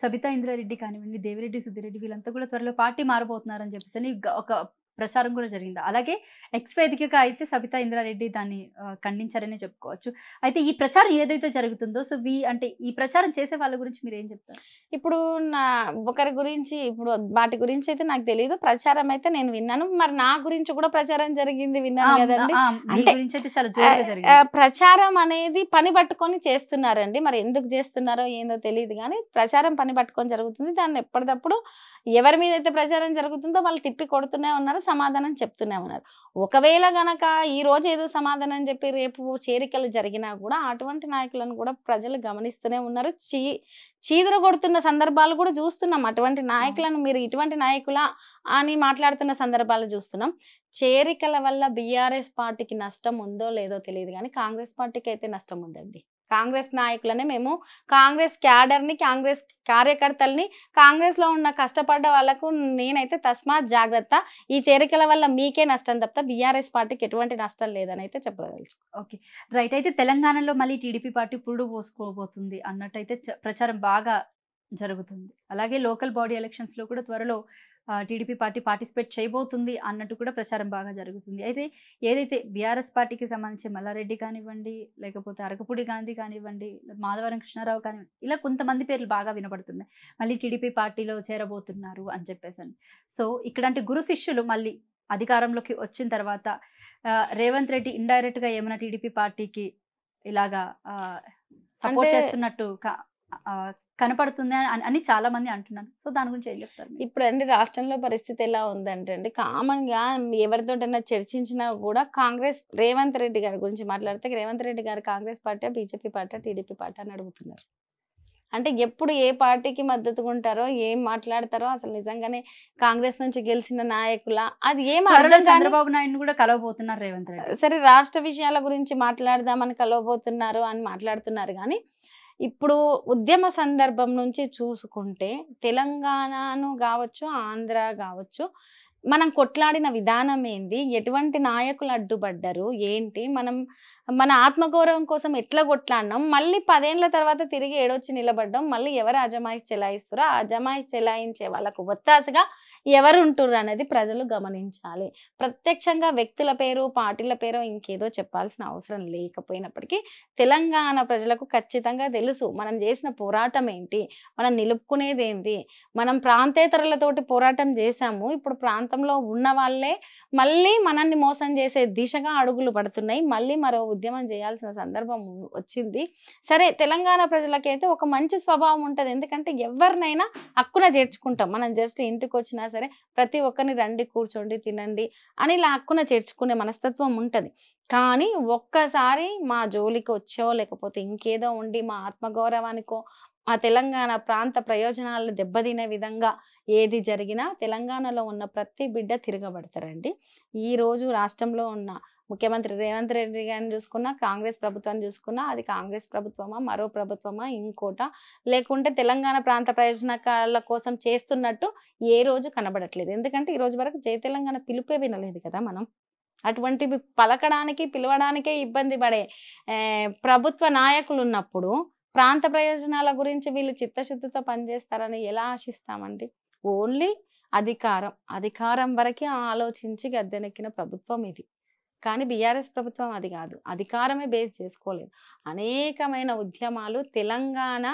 సబితా ఇంద్రారెడ్డి కానివ్వండి, దేవిరెడ్డి సుధిరెడ్డి వీళ్ళంతా కూడా త్వరలో పార్టీ మారబోతున్నారని చెప్పేసి ఒక ప్రచారం కూడా జరిగింది. అలాగే ఎక్స్ వేదికగా అయితే సబితా ఇంద్రారెడ్డి దాన్ని ఖండించారనే చెప్పుకోవచ్చు. అయితే ఈ ప్రచారం ఏదైతే జరుగుతుందో, సో అంటే ఈ ప్రచారం చేసే వాళ్ళ గురించి మీరు ఏం చెప్తారు? ఇప్పుడు ఒకరి గురించి, ఇప్పుడు వాటి గురించి అయితే నాకు తెలియదు. ప్రచారం అయితే నేను విన్నాను. మరి నా గురించి కూడా ప్రచారం జరిగింది విన్నాను కదండి. ప్రచారం అనేది పని పట్టుకొని చేస్తున్నారండి. మరి ఎందుకు చేస్తున్నారో ఏందో తెలియదు కానీ ప్రచారం పని పట్టుకొని జరుగుతుంది. దాన్ని ఎప్పటికప్పుడు ఎవరి మీద అయితే ప్రచారం జరుగుతుందో వాళ్ళు తిప్పి కొడుతూనే ఉన్నారు, సమాధానం చెప్తూనే ఉన్నారు. ఒకవేళ గనక ఈ రోజు ఏదో సమాధానం చెప్పి రేపు చేరికలు జరిగినా కూడా అటువంటి నాయకులను కూడా ప్రజలు గమనిస్తూనే ఉన్నారు. చీదర కొడుతున్న సందర్భాలు కూడా చూస్తున్నాం. అటువంటి నాయకులను మీరు ఇటువంటి నాయకులా అని మాట్లాడుతున్న సందర్భాలు చూస్తున్నాం. చేరికల వల్ల బీఆర్ఎస్ పార్టీకి నష్టం ఉందో లేదో తెలియదు కానీ కాంగ్రెస్ పార్టీకి అయితే నష్టం ఉందండి. కాంగ్రెస్ నాయకులనే మేము, కాంగ్రెస్ క్యాడర్ని, కాంగ్రెస్ కార్యకర్తల్ని, కాంగ్రెస్ లో ఉన్న కష్టపడ్డ వాళ్ళకు నేనైతే తస్మాత్ జాగ్రత్త, ఈ చేరికల వల్ల మీకే నష్టం తప్ప బీఆర్ఎస్ పార్టీకి ఎటువంటి నష్టం లేదని అయితే చెప్పదలుచు. Okay, right. అయితే తెలంగాణలో మళ్ళీ టీడీపీ పార్టీ పురుడు పోసుకోబోతుంది అన్నట్టయితే ప్రచారం బాగా జరుగుతుంది. అలాగే లోకల్ బాడీ ఎలక్షన్స్ లో కూడా త్వరలో టీడీపీ పార్టీ పార్టిసిపేట్ చేయబోతుంది అన్నట్టు కూడా ప్రచారం బాగా జరుగుతుంది. అయితే ఏదైతే బీఆర్ఎస్ పార్టీకి సంబంధించి మల్లారెడ్డి కానివ్వండి, లేకపోతే అరకపూడి గాంధీ కానివ్వండి, మాధవరం కృష్ణారావు కానివ్వండి, ఇలా కొంతమంది పేర్లు బాగా వినపడుతున్నాయి, మళ్ళీ టీడీపీ పార్టీలో చేరబోతున్నారు అని చెప్పేసి. సో ఇక్కడంటే గురు శిష్యులు మళ్ళీ అధికారంలోకి వచ్చిన తర్వాత రేవంత్ రెడ్డి ఇండైరెక్ట్ గా ఏమైనా టీడీపీ పార్టీకి ఇలాగా సపోర్ట్ చేస్తున్నట్టు కనపడుతుంది అని చాలా మంది అంటున్నారు. సో దాని గురించి ఏం చెప్తారు? ఇప్పుడు అండి రాష్ట్రంలో పరిస్థితి ఎలా ఉందంటే అండి, కామన్ గా ఎవరితోటైనా చర్చించినా కూడా కాంగ్రెస్, రేవంత్ రెడ్డి గారి గురించి మాట్లాడితే రేవంత్ రెడ్డి గారు Congress party, BJP party, TDP party అని అడుగుతున్నారు. అంటే ఎప్పుడు ఏ పార్టీకి మద్దతుగా ఉంటారో, ఏం మాట్లాడతారో, అసలు నిజంగానే కాంగ్రెస్ నుంచి గెలిచిన నాయకుల అది ఏం అర్థం. చంద్రబాబు నాయుడు కూడా కలవబోతున్నారు రేవంత్ రెడ్డి. సరే, రాష్ట్ర విషయాల గురించి మాట్లాడదామని కలవబోతున్నారు అని మాట్లాడుతున్నారు కానీ ఇప్పుడు ఉద్యమ సందర్భం నుంచి చూసుకుంటే తెలంగాణను కావచ్చు, ఆంధ్ర కావచ్చు, మనం కొట్లాడిన విధానం ఏంది, ఎటువంటి నాయకులు అడ్డుపడ్డారు ఏంటి, మన ఆత్మగౌరవం కోసం ఎట్లా కొట్లాడినాం, మళ్ళీ 10 ఏళ్ల తర్వాత తిరిగి ఏడొచ్చి నిలబడ్డాం, మళ్ళీ ఎవరు అజమాయిషి చెలాయిస్తారో ఆ అజమాయిషి చెలాయించే వాళ్ళకు ఒత్తాసుగా ఎవరు ఉంటుర్రు అనేది ప్రజలు గమనించాలి. ప్రత్యక్షంగా వ్యక్తుల పేరు, పార్టీల పేరు ఇంకేదో చెప్పాల్సిన అవసరం లేకపోయినప్పటికీ తెలంగాణ ప్రజలకు ఖచ్చితంగా తెలుసు మనం చేసిన పోరాటం ఏంటి, మనం నిలుపుకునేది ఏంటి. మనం ప్రాంతేతరులతోటి పోరాటం చేశాము, ఇప్పుడు ప్రాంతంలో ఉన్న వాళ్ళే మళ్ళీ మనల్ని మోసం చేసే దిశగా అడుగులు పడుతున్నాయి. మళ్ళీ మరో ఉద్యమం చేయాల్సిన సందర్భం వచ్చింది. సరే, తెలంగాణ ప్రజలకైతే ఒక మంచి స్వభావం ఉంటుంది. ఎందుకంటే ఎవరినైనా హక్కున చేర్చుకుంటాం. మనం జస్ట్ ఇంటికి వచ్చినా సరే ప్రతి ఒక్కరిని రండి, కూర్చోండి, తినండి అని ఇలా హక్కున చేర్చుకునే మనస్తత్వం ఉంటుంది. కానీ ఒక్కసారి మా జోలికి వచ్చో లేకపోతే ఇంకేదో ఉండి మా ఆత్మగౌరవానికో, ఆ తెలంగాణ ప్రాంత ప్రయోజనాలను దెబ్బతినే విధంగా ఏది జరిగినా తెలంగాణలో ఉన్న ప్రతి బిడ్డ తిరగబడతారండి. ఈరోజు రాష్ట్రంలో ఉన్న ముఖ్యమంత్రి రేవంత్ రెడ్డి గారిని చూసుకున్నా, కాంగ్రెస్ ప్రభుత్వాన్ని చూసుకున్నా, అది కాంగ్రెస్ ప్రభుత్వమా, మరో ప్రభుత్వమా, ఇంకోట, లేకుంటే తెలంగాణ ప్రాంత ప్రయోజనాల కోసం చేస్తున్నట్టు ఏ రోజు కనబడట్లేదు. ఎందుకంటే ఈ రోజు వరకు జై తెలంగాణ పిలుపే వినలేదు కదా మనం. అటువంటివి పలకడానికి, పిలవడానికే ఇబ్బంది పడే ప్రభుత్వ నాయకులు ఉన్నప్పుడు ప్రాంత ప్రయోజనాల గురించి వీళ్ళు చిత్తశుద్ధితో పనిచేస్తారని ఎలా ఆశిస్తామండి? ఓన్లీ అధికారం వరకే ఆలోచించి గద్దెనెక్కిన ప్రభుత్వం ఇది. కానీ బీఆర్ఎస్ ప్రభుత్వం అది కాదు. అధికారమే బేస్ చేసుకోలేదు. అనేకమైన ఉద్యమాలు, తెలంగాణ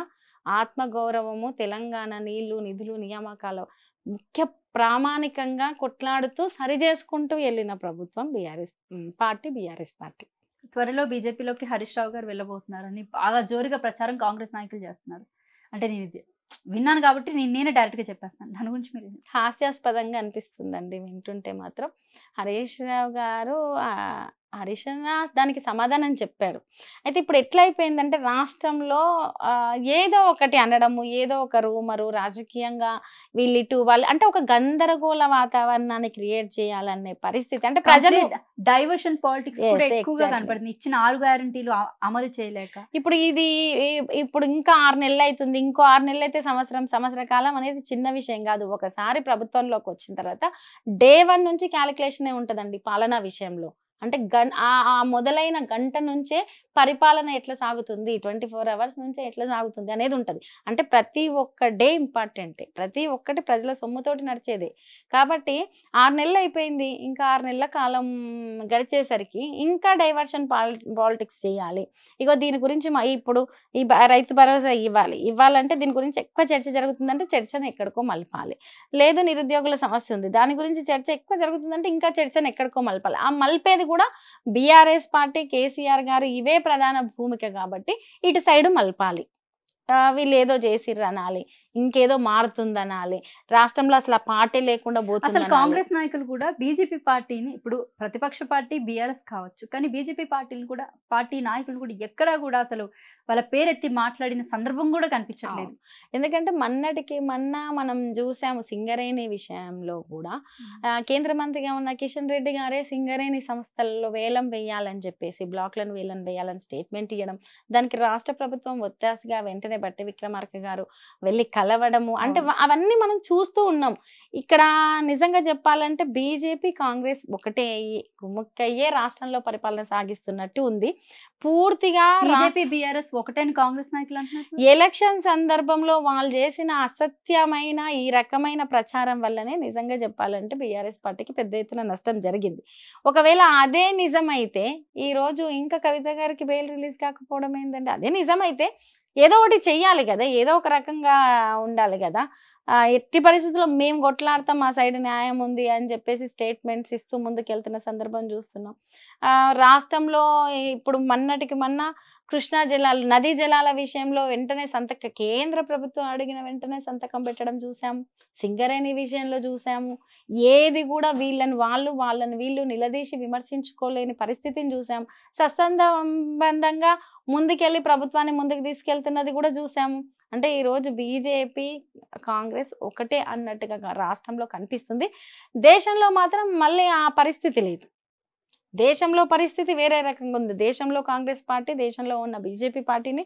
ఆత్మగౌరవము, తెలంగాణ నీళ్లు, నిధులు, నియామకాలు ముఖ్య ప్రామాణికంగా కొట్లాడుతూ సరిచేసుకుంటూ వెళ్ళిన ప్రభుత్వం బీఆర్ఎస్ పార్టీ. త్వరలో బీజేపీలోకి హరీష్ రావు గారు వెళ్ళబోతున్నారని బాగా జోరుగా ప్రచారం కాంగ్రెస్ నాయకులు చేస్తున్నారు. అంటే నేను ఇది విన్నాను కాబట్టి నేనే డైరెక్ట్గా చెప్పేస్తాను. దాని గురించి మీరు హాస్యాస్పదంగా అనిపిస్తుందండి వింటుంటే మాత్రం. హరీష్ రావు గారు హరీష్ అన్న దానికి సమాధానం చెప్పాడు. అయితే ఇప్పుడు ఎట్లా అయిపోయిందంటే రాష్ట్రంలో ఏదో ఒకటి అనడము, ఏదో ఒక రూమరు, రాజకీయంగా వీళ్ళిటు వాళ్ళు అంటే ఒక గందరగోళ వాతావరణాన్ని క్రియేట్ చేయాలనే పరిస్థితి. అంటే ప్రజలు డైవర్షన్ పాలిటిక్స్ కూడా ఎక్కువగా కనపడుతుంది. ఇచ్చిన 6 గ్యారంటీలు అమలు చేయలేక ఇప్పుడు ఇంకా 6 నెలలు అవుతుంది. ఇంకో 6 నెలలు అయితే సంవత్సర కాలం అనేది చిన్న విషయం కాదు. ఒకసారి ప్రభుత్వంలోకి వచ్చిన తర్వాత డే 1 నుంచి క్యాలిక్యులేషనే ఉంటుందండి పాలనా విషయంలో. అంటే మొదలైన గంట నుంచే పరిపాలన ఎట్లా సాగుతుంది, 24 అవర్స్ నుంచే ఎట్లా సాగుతుంది అనేది ఉంటుంది. అంటే ప్రతి ఒక్క డే ఇంపార్టెంటే, ప్రతి ఒక్కటి ప్రజల సొమ్ముతోటి నడిచేదే. కాబట్టి 6 నెలలు అయిపోయింది. ఇంకా 6 నెలల కాలం గడిచేసరికి ఇంకా డైవర్షన్ పాలిటిక్స్ చేయాలి. ఇగో దీని గురించి ఇప్పుడు ఈ రైతు భరోసా ఇవ్వాలంటే దీని గురించి ఎక్కువ చర్చ జరుగుతుందంటే చర్చను ఎక్కడికో మలపాలి. లేదు నిరుద్యోగుల సమస్య ఉంది, దాని గురించి చర్చ ఎక్కువ జరుగుతుందంటే ఇంకా చర్చను ఎక్కడికో మలపాలి. ఆ మలిపేది కూడా బీఆర్ఎస్ పార్టీ, కేసీఆర్ గారు ఇవే ప్రధాన భూమిక కాబట్టి ఇటు సైడ్ మలపాలి. వీళ్ళు ఏదో చేసిర్రు అనాలి, ఇంకేదో మారుతుందనాలి, రాష్ట్రంలో అసలు ఆ పార్టీ లేకుండా పోతుంది. అసలు కాంగ్రెస్ నాయకులు కూడా బీజేపీ పార్టీని, ఇప్పుడు ప్రతిపక్ష పార్టీ బీఆర్ఎస్ కావచ్చు, కానీ బీజేపీ పార్టీ నాయకులు కూడా ఎక్కడా కూడా అసలు వాళ్ళ పేరెత్తి మాట్లాడిన సందర్భం కూడా కనిపించట్లేదు. ఎందుకంటే మొన్న మనం చూసాము సింగరేణి విషయంలో కూడా కేంద్ర మంత్రిగా ఉన్న కిషన్ రెడ్డి గారే సింగరేణి సంస్థలలో వేలం వేయాలని చెప్పేసి, బ్లాక్లను వేలం వేయాలని స్టేట్మెంట్ ఇవ్వడం, దానికి రాష్ట్ర ప్రభుత్వం ఒత్తాసగా వెంటనే బట్టి విక్రమార్క గారు వెళ్ళి కలవడము, అంటే అవన్నీ మనం చూస్తూ ఉన్నాం. ఇక్కడ నిజంగా చెప్పాలంటే బీజేపీ కాంగ్రెస్ ఒకటే అయ్యి కుమ్మక్కయ్యే రాష్ట్రంలో పరిపాలన సాగిస్తున్నట్టు ఉంది. పూర్తిగా బీఆర్ఎస్ ఒకటేని కాంగ్రెస్ నాయకులు అంటున్నారు. ఎలక్షన్ సందర్భంలో వాళ్ళు చేసిన అసత్యమైన ఈ రకమైన ప్రచారం వల్లనే నిజంగా చెప్పాలంటే బీఆర్ఎస్ పార్టీకి పెద్ద ఎత్తున నష్టం జరిగింది. ఒకవేళ అదే నిజమైతే ఈ రోజు ఇంకా కవిత గారికి బెయిల్ రిలీజ్ కాకపోవడం ఏంటంటే, అదే నిజమైతే ఏదో ఒకటి చెయ్యాలి కదా, ఏదో ఒక రకంగా ఉండాలి కదా. ఎట్టి పరిస్థితుల్లో మేము కొట్లాడతాం, మా సైడ్ న్యాయం ఉంది అని చెప్పేసి స్టేట్మెంట్స్ ఇస్తూ ముందుకెళ్తున్న సందర్భం చూస్తున్నాం. రాష్ట్రంలో ఇప్పుడు మొన్న కృష్ణా జలాలు, నదీ జలాల విషయంలో వెంటనే కేంద్ర ప్రభుత్వం అడిగిన వెంటనే సంతకం పెట్టడం చూసాము. సింగరేణి విషయంలో చూసాము. ఏది కూడా వాళ్ళని వీళ్ళు నిలదీసి విమర్శించుకోలేని పరిస్థితిని చూసాము. సత్సంబంధంగా ముందుకెళ్ళి ప్రభుత్వాన్ని ముందుకు తీసుకెళ్తున్నది కూడా చూసాము. అంటే ఈరోజు బీజేపీ కాంగ్రెస్ ఒకటే అన్నట్టుగా రాష్ట్రంలో కనిపిస్తుంది. దేశంలో మాత్రం మళ్ళీ ఆ పరిస్థితి లేదు. దేశంలో పరిస్థితి వేరే రకంగా ఉంది. దేశంలో కాంగ్రెస్ పార్టీ దేశంలో ఉన్న బీజేపీ పార్టీని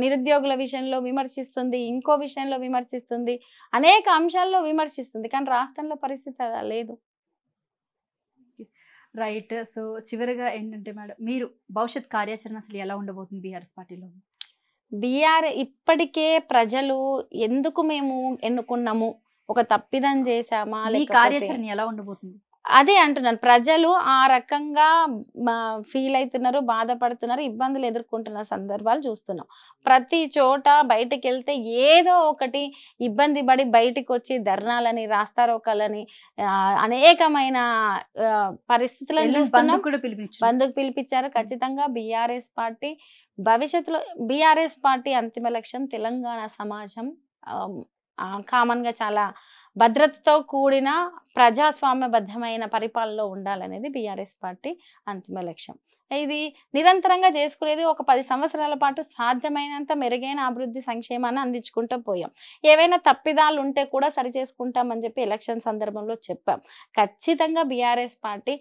నిరుద్యోగుల విషయంలో విమర్శిస్తుంది, ఇంకో విషయంలో విమర్శిస్తుంది, అనేక అంశాల్లో విమర్శిస్తుంది. కానీ రాష్ట్రంలో పరిస్థితి అలా లేదు. రైట్. సో చివరిగా ఏంటంటే మేడం, మీరు భవిష్యత్ కార్యాచరణ అసలు ఎలా ఉండబోతుంది బీఆర్ఎస్ పార్టీలో? ఇప్పటికే ప్రజలు ఎందుకు మేము ఎన్నుకున్నాము, ఒక తప్పిదం చేశామా, కార్యాచరణ ఎలా ఉండబోతుంది అదే అంటున్నాను. ప్రజలు ఆ రకంగా ఫీల్ అవుతున్నారు, బాధపడుతున్నారు, ఇబ్బందులు ఎదుర్కొంటున్న సందర్భాలు చూస్తున్నాం. ప్రతి చోట బయటకు వెళ్తే ఏదో ఒకటి ఇబ్బంది పడి బయటకు వచ్చి ధర్నాలని, రాస్తారోకాలని, అనేకమైన పరిస్థితులను చూస్తున్నాం. బంధుకు పిలిపించారు. ఖచ్చితంగా బీఆర్ఎస్ పార్టీ భవిష్యత్తులో బీఆర్ఎస్ పార్టీ అంతిమ లక్ష్యం తెలంగాణ సమాజం కామన్ గా చాలా భద్రతతో కూడిన ప్రజాస్వామ్యబద్ధమైన పరిపాలనలో ఉండాలనేది బీఆర్ఎస్ పార్టీ అంతిమ లక్ష్యం. ఇది నిరంతరంగా చేసుకునేది. ఒక 10 సంవత్సరాల పాటు సాధ్యమైనంత మెరుగైన అభివృద్ధి సంక్షేమాన్ని అందించుకుంటూ పోయాం. ఏవైనా తప్పిదాలు ఉంటే కూడా సరి చేసుకుంటామని చెప్పి ఎలక్షన్ సందర్భంలో చెప్పాం. ఖచ్చితంగా బీఆర్ఎస్ పార్టీ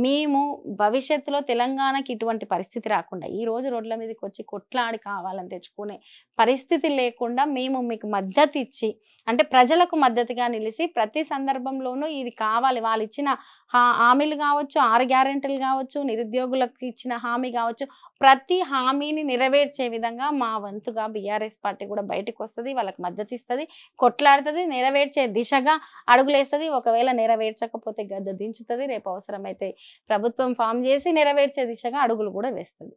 మేము భవిష్యత్తులో తెలంగాణకి ఇటువంటి పరిస్థితి రాకుండా, ఈ రోజు రోడ్ల మీదకి వచ్చి కొట్లాడి కావాలని తెచ్చుకునే పరిస్థితి లేకుండా మేము మీకు మద్దతు ఇచ్చి, అంటే ప్రజలకు మద్దతుగా నిలిచి ప్రతి సందర్భంలోనూ ఇది కావాలి, వాళ్ళు ఇచ్చిన హామీలు కావచ్చు, 6 గ్యారెంటీలు కావచ్చు, నిరుద్యోగులకు ఇచ్చిన ఇచ్చిన హామీ కావచ్చు, ప్రతి హామీని నెరవేర్చే విధంగా మా వంతుగా బీఆర్ఎస్ పార్టీ కూడా బయటకు వస్తుంది, వాళ్ళకి మద్దతు ఇస్తుంది, కొట్లాడుతుంది, నెరవేర్చే దిశగా అడుగులేస్తుంది. ఒకవేళ నెరవేర్చకపోతే గద్దె దించుతుంది, రేపు అవసరమైతే ప్రభుత్వం ఫామ్ చేసి నెరవేర్చే దిశగా అడుగులు కూడా వేస్తుంది.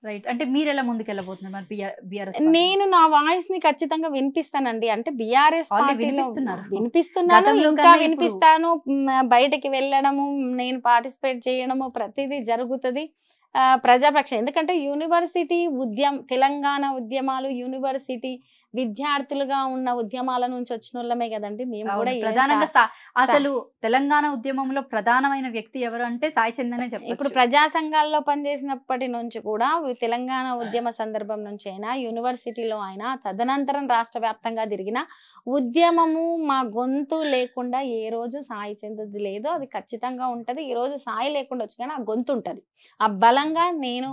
రైట్. అంటే మీరు ఎలా ముందుకెళ్ళబోతున్నారు మరి బీఆర్ఎస్ నేను నా వాయిస్ ని ఖచ్చితంగా వినిపిస్తానండి. అంటే బీఆర్ఎస్ పార్టీలో వినిపిస్తున్నాను, గతంలో ఇంకా కన్నా ఇప్పుడు- వినిపిస్తాను. బయటకి వెళ్ళడము, నేను పార్టిసిపేట్ చేయడము ప్రతిదీ జరుగుతుంది. ప్రజాపక్ష ఎందుకంటే యూనివర్సిటీ తెలంగాణ ఉద్యమాలు, యూనివర్సిటీ విద్యార్థులుగా ఉన్న ఉద్యమాల నుంచి వచ్చిన వాళ్ళమే కదండి మేము కూడా. ప్రధానంగా అసలు తెలంగాణ ఉద్యమంలో ప్రధానమైన వ్యక్తి ఎవరు అంటే సాయి చందనే చెప్పారు. ఇప్పుడు ప్రజా సంఘాల్లో పనిచేసినప్పటి నుంచి కూడా తెలంగాణ ఉద్యమ సందర్భం నుంచి అయినా, యూనివర్సిటీలో అయినా, తదనంతరం రాష్ట్ర వ్యాప్తంగా తిరిగిన ఉద్యమము మా గొంతు లేకుండా ఏ రోజు సాయి చంద్రది లేదు. అది ఖచ్చితంగా ఉంటది. ఈ రోజు సాయి లేకుండా వచ్చి కానీ ఆ గొంతు ఉంటది. ఆ బలంగా నేను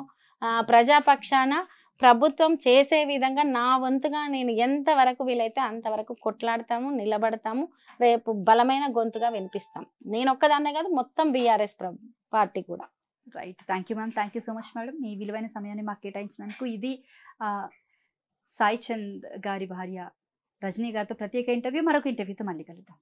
ప్రజాపక్షాన ప్రభుత్వం చేసే విధంగా నా వంతుగా నేను ఎంతవరకు వీలైతే అంతవరకు కొట్లాడతాము, నిలబడతాము, రేపు బలమైన గొంతుగా వినిపిస్తాం. నేను ఒక్కదాన్నే కాదు, మొత్తం బీఆర్ఎస్ పార్టీ కూడా. Right. Thank you ma'am. Thank you so much madam, మీ విలువైన సమయాన్ని మాకు కేటాయించినందుకు. ఇది సాయి చంద్ గారి భార్య రజనీ గారితో ప్రత్యేక ఇంటర్వ్యూ. మరొక ఇంటర్వ్యూతో మళ్ళీ కలుద్దాం.